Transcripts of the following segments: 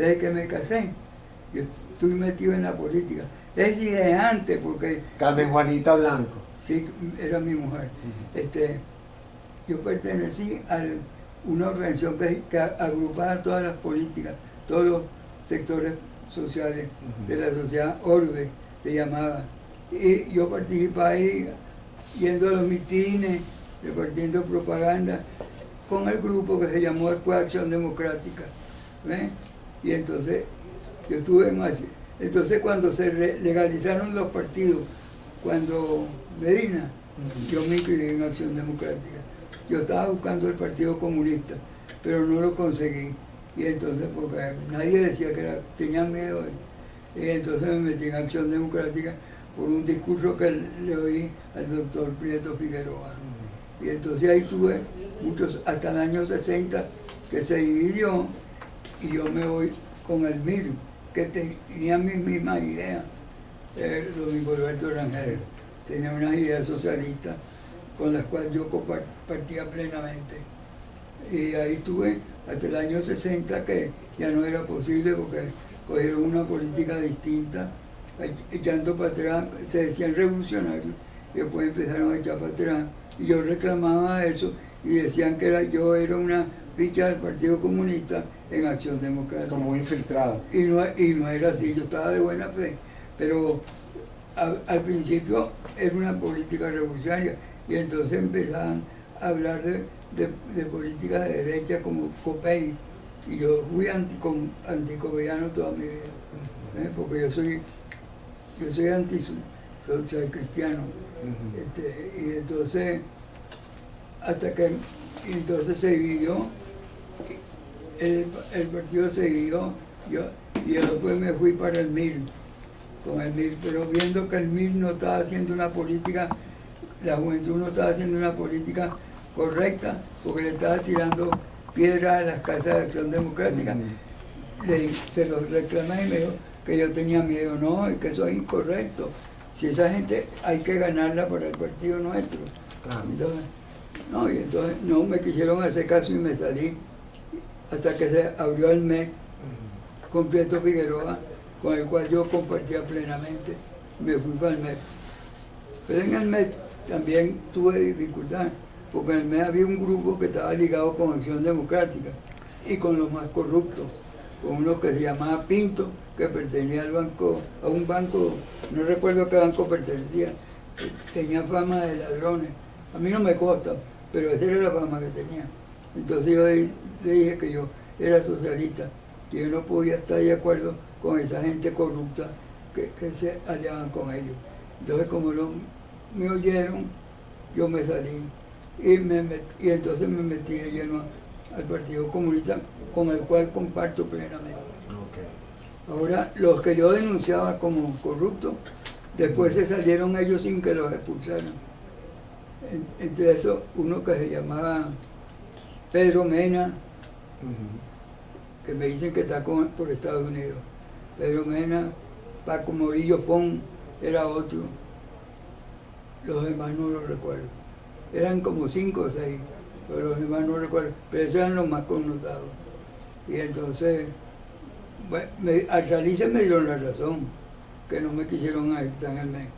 desde que me casé, yo estoy metido en la política. Es decir, de antes, porque... Carmen Juanita Blanco. Sí, era mi mujer. Yo pertenecí a una organización que agrupaba todas las políticas, todos los sectores sociales de la sociedad, Orbe, se llamaba. Y yo participaba ahí, yendo a los mitines, repartiendo propaganda, con el grupo que se llamó después Acción Democrática. ¿Ven? Y entonces, yo estuve más... Entonces, cuando se legalizaron los partidos, cuando Medina, yo me inscribí en Acción Democrática. Yo estaba buscando el Partido Comunista, pero no lo conseguí. Y entonces, porque nadie decía que tenía miedo. Y entonces me metí en Acción Democrática por un discurso que le oí al doctor Prieto Figueroa. Y entonces ahí tuve muchos, hasta el año 60, que se dividió, y yo me voy con el MIR, que tenía mis mismas ideas. Domingo Alberto Rangel tenía unas ideas socialistas con las cuales yo compartía plenamente. Y ahí estuve hasta el año 60, que ya no era posible porque cogieron una política distinta, echando para atrás, se decían revolucionarios, y después empezaron a echar para atrás. Y yo reclamaba eso y decían que yo era una ficha del Partido Comunista en Acción Democrática. Como infiltrado. Y no era así, yo estaba de buena fe. Pero al principio era una política revolucionaria y entonces empezaban a hablar de políticas de derecha como Copey, y yo fui anticopeyano toda mi vida, porque yo soy antisocial cristiano. Y entonces hasta que entonces se dividió, el partido se dividió, y yo después me fui para el MIR, con el MIR, pero viendo que el MIR no estaba haciendo una política, la juventud no estaba haciendo una política correcta, porque le estaba tirando piedras a las casas de Acción Democrática. Se lo reclamé y me dijo que yo tenía miedo, no, y que eso es incorrecto. Si esa gente hay que ganarla para el partido nuestro. Claro. Entonces no me quisieron hacer caso y me salí, hasta que se abrió el MEC con Prieto Figueroa, con el cual yo compartía plenamente. Me fui para el MEC. Pero en el MEC también tuve dificultad, porque en el MEC había un grupo que estaba ligado con Acción Democrática y con los más corruptos, con uno que se llamaba Pinto, que pertenecía al banco, a un banco, no recuerdo qué banco pertenecía, tenía fama de ladrones. A mí no me consta, pero esa era la fama que tenía. Entonces yo le dije que yo era socialista, que yo no podía estar de acuerdo con esa gente corrupta que se aliaban con ellos. Entonces, como no me oyeron, yo me salí y entonces me metí de lleno al Partido Comunista, con el cual comparto plenamente. Ahora, los que yo denunciaba como corruptos, después se salieron ellos sin que los expulsaran. Entre eso, uno que se llamaba Pedro Mena, que me dicen que está por Estados Unidos. Pedro Mena, Paco Morillo Pon era otro. Los demás no los recuerdo. Eran como 5 o 6, pero los demás no recuerdo. Pero esos eran los más connotados. Y entonces, bueno, al salirse me dieron la razón, que no me quisieron aceptar en el mes.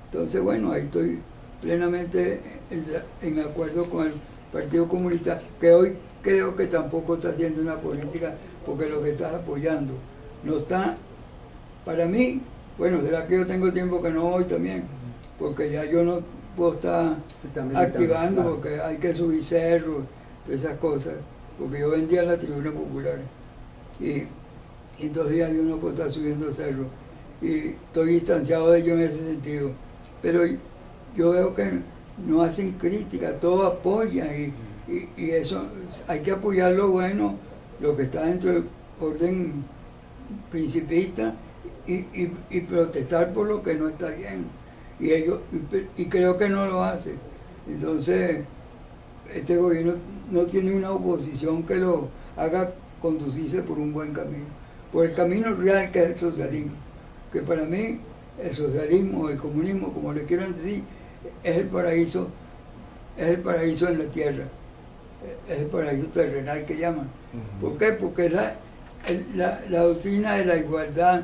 Entonces, bueno, ahí estoy plenamente en acuerdo con el Partido Comunista, que hoy creo que tampoco está haciendo una política, porque lo que está apoyando no está, para mí, bueno, será que yo tengo tiempo que no voy también, porque ya yo no puedo estar activando, claro, porque hay que subir cerros, todas esas cosas, porque yo vendía en la tribuna popular, y entonces ya yo no puedo estar subiendo cerros, y estoy distanciado de ellos en ese sentido, pero yo veo que no hacen crítica, todos apoyan, y eso, hay que apoyar lo bueno, lo que está dentro del orden principista, y protestar por lo que no está bien. Y creo que no lo hace. Entonces, este gobierno no tiene una oposición que lo haga conducirse por un buen camino, por el camino real que es el socialismo, que para mí el socialismo, el comunismo, como le quieran decir, es el paraíso en la tierra, es el paraíso terrenal que llaman. ¿Por qué? Porque es la doctrina de la igualdad,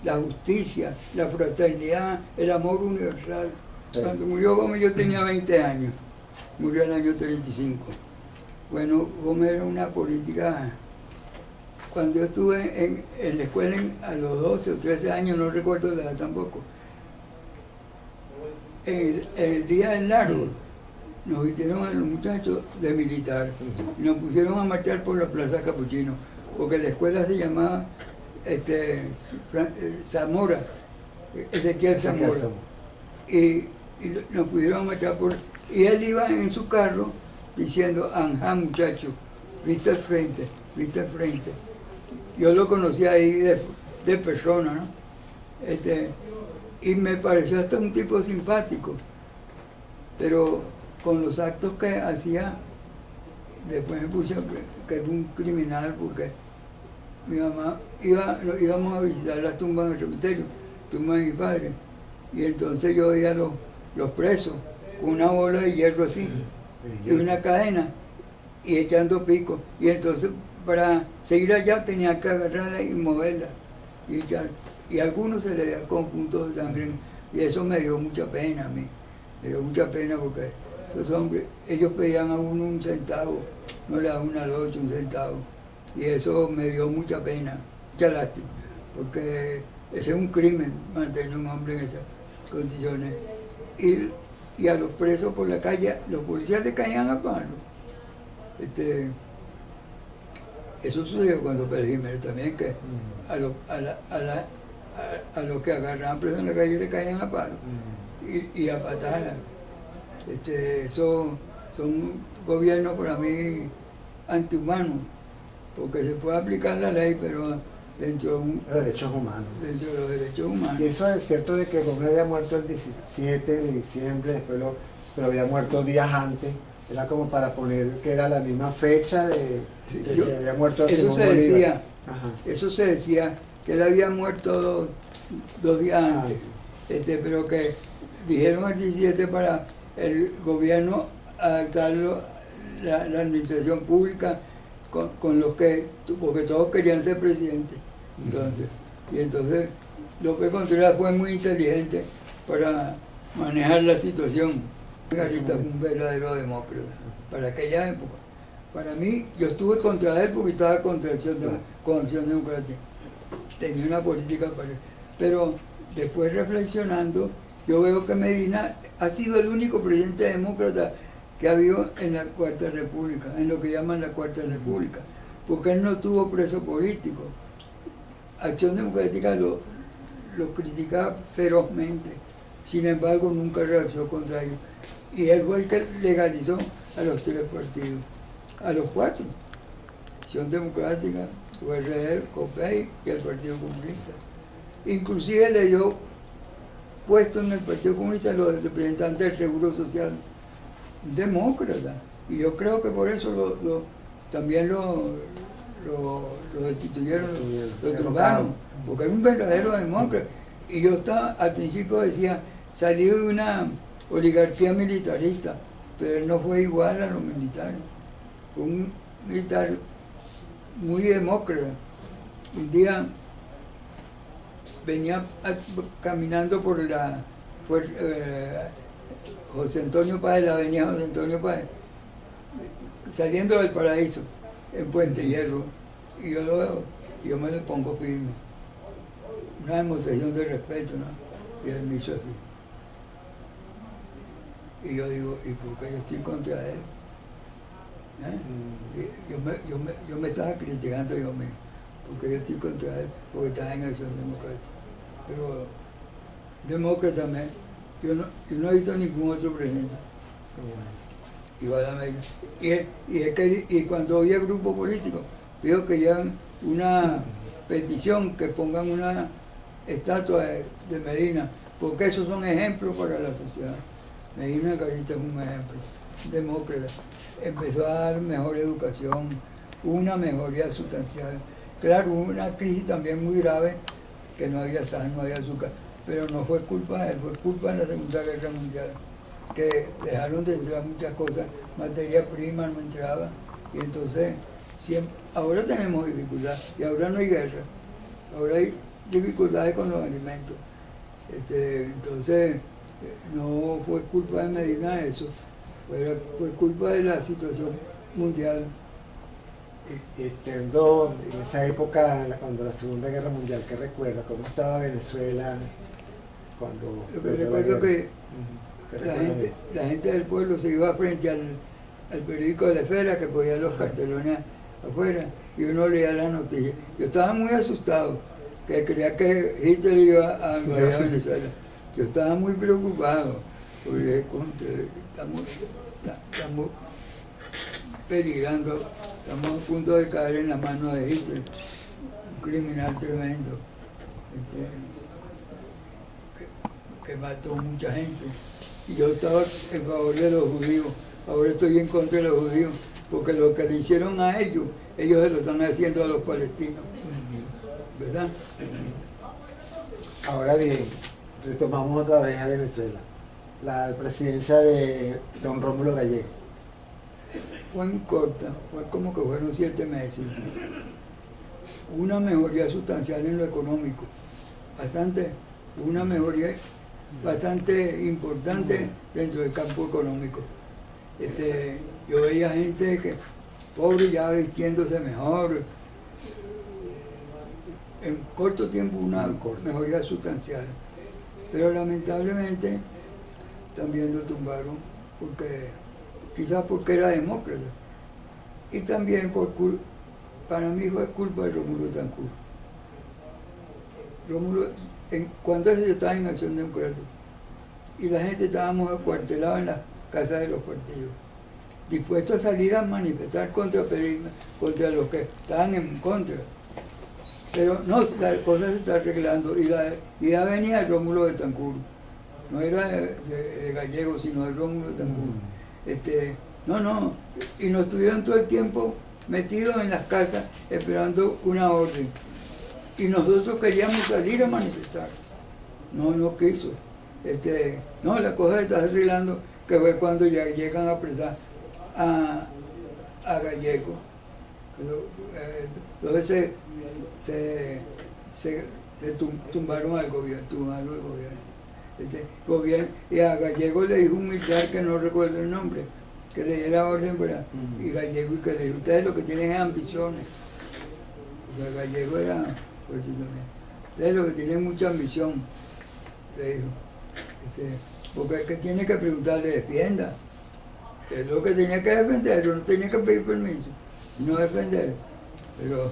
la justicia, la fraternidad, el amor universal. Sí. Cuando murió Gómez yo tenía 20 años, murió en el año 35. Bueno, Gómez era una política. Cuando yo estuve en la escuela a los 12 o 13 años, no recuerdo la edad tampoco, en el día del árbol nos vistieron a los muchachos de militar y nos pusieron a marchar por la Plaza Capuchino, porque la escuela se llamaba Zamora, Ezequiel Zamora. Y nos pudieron marchar por... Y él iba en su carro diciendo, ajá muchacho, viste al frente, viste al frente. Yo lo conocía ahí de persona, ¿no? Y me pareció hasta un tipo simpático, pero con los actos que hacía, después me puse que era un criminal, porque mi mamá íbamos a visitar las tumbas en el cementerio, tumba de mi padre, y entonces yo veía a los presos con una bola de hierro así, y una cadena, y echando pico, y entonces para seguir allá tenía que agarrarla y moverla, y echar. Y a algunos se le da conjuntos de sangre, y eso me dio mucha pena a mí, me dio mucha pena porque esos hombres, ellos pedían a uno un centavo, no le daban una locha, un centavo, y eso me dio mucha pena, mucha lástima, porque ese es un crimen, mantener a un hombre en esas condiciones. Y a los presos por la calle, los policías le caían a palo. Eso sucedió cuando Pérez Jiménez también, que a los que agarraban presos en la calle le caían a palo y a patadas. Eso son gobiernos para mí antihumanos, porque se puede aplicar la ley, pero dentro de los derechos humanos. Dentro de los derechos humanos. Y eso es cierto de que Gómez había muerto el 17 de diciembre, después pero había muerto días antes. Era como para poner que era la misma fecha de que había muerto Simón Bolívar. Decía, eso se decía, que él había muerto dos días antes, pero que dijeron el 17 para el gobierno adaptarlo, la administración pública, con los que, porque todos querían ser presidentes. Entonces López Contreras fue muy inteligente para manejar la situación. Garita fue un verdadero demócrata para aquella época. Para mí, yo estuve contra él porque estaba contra Acción Democrática. Tenía una política parecida. Pero después reflexionando, yo veo que Medina ha sido el único presidente demócrata que ha habido en la Cuarta República, en lo que llaman la Cuarta República, porque él no tuvo preso político. Acción Democrática lo criticaba ferozmente, sin embargo nunca reaccionó contra ellos. Y él fue el que legalizó a los 3 partidos, a los 4, Acción Democrática, URD, COPEI y el Partido Comunista. Inclusive le dio puesto en el Partido Comunista a los representantes del Seguro Social, demócrata, y yo creo que por eso también lo destituyeron, lo tumbaron, porque era un verdadero demócrata. Y yo al principio decía, salió de una oligarquía militarista, pero él no fue igual a los militares, fue un militar muy demócrata. Un día venía caminando por la José Antonio Páez, la avenida José Antonio Páez, saliendo del Paraíso, en Puente Hierro, y yo lo veo, y yo me le pongo firme. Una demostración de respeto, ¿no? Y él me hizo así. Y yo digo, ¿y por qué yo estoy contra él? Yo me estaba criticando yo mismo, porque yo estoy contra él, porque estaba en Acción Democrática. Pero demócrata, yo no he visto ningún otro presidente. Igual a Medina. Y cuando había grupo político, pido que llevan una petición, que pongan una estatua de Medina, porque esos son ejemplos para la sociedad. Medina Garita es un ejemplo, demócrata. Empezó a dar mejor educación, una mejoría sustancial. Claro, hubo una crisis también muy grave, que no había sal, no había azúcar, pero no fue culpa de él, fue culpa de la Segunda Guerra Mundial, que dejaron de entrar muchas cosas, materia prima no entraba, y entonces ahora tenemos dificultad y ahora no hay guerra, ahora hay dificultades con los alimentos. Entonces, no fue culpa de Medina eso, fue culpa de la situación mundial. Estando en esa época, cuando la Segunda Guerra Mundial, ¿qué recuerda? ¿Cómo estaba Venezuela cuando... Lo que recuerdo que ¿Qué la recuerdas de gente, eso? la gente del pueblo se iba frente al periódico de la esfera, que ponía los cartelones afuera, y uno leía las noticias. Yo estaba muy asustado, que creía que Hitler iba a invadir a Venezuela. Yo estaba muy preocupado, porque estamos peligrando, estamos a punto de caer en la mano de Hitler, un criminal tremendo, que mató mucha gente. Y yo estaba en favor de los judíos, ahora estoy en contra de los judíos, porque lo que le hicieron a ellos se lo están haciendo a los palestinos, ¿verdad? Ahora bien, retomamos otra vez a Venezuela. La presidencia de don Rómulo Gallego. Fue muy corta, fue como que fueron 7 meses. Una mejoría sustancial en lo económico, una mejoría bastante importante dentro del campo económico. Yo veía gente que pobre ya vistiéndose mejor. En corto tiempo una mejoría sustancial. Pero lamentablemente también lo tumbaron quizás porque era demócrata. Y también para mí fue culpa de Rómulo Betancourt. Cuando yo estaba en Acción Democrática y la gente estábamos acuartelados en las casas de los partidos, dispuestos a salir a manifestar contra los que estaban en contra. Pero no, la cosa se está arreglando y la idea venía de Rómulo Betancourt, no era de Gallego, sino de Rómulo Betancourt. Y nos estuvieron todo el tiempo metidos en las casas esperando una orden. Y nosotros queríamos salir a manifestar. No quiso. La cosa se está arreglando, que fue cuando ya llegan a apresar a Gallego. Entonces se tumbaron al gobierno. Y a Gallego le dijo un militar que no recuerdo el nombre, que le diera orden y Gallego y que le dijo, ustedes lo que tienen es ambiciones. Porque Gallego era fuerte también. Ustedes lo que tienen mucha ambición, le dijo. Porque el que tiene que preguntarle defienda. Es lo que tenía que defender, no tenía que pedir permiso, no defender. Pero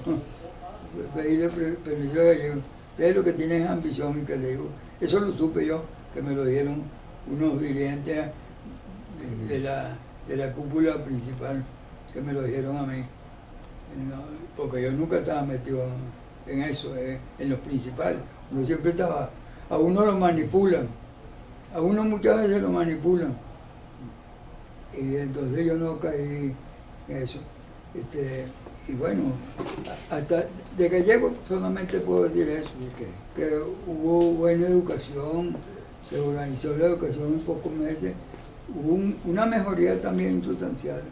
pedirle permiso a Gallego. Ustedes lo que tienen es ambición y que le digo, eso lo supe yo, que me lo dieron unos dirigentes de la cúpula principal, que me lo dijeron a mí. Porque yo nunca estaba metido en eso, en los principales. Uno siempre estaba, a uno lo manipulan, a uno muchas veces lo manipulan. Y entonces yo no caí en eso. Y bueno, hasta de Gallego solamente puedo decir eso, que hubo buena educación, se organizó la educación en pocos meses, hubo una mejoría también sustancial.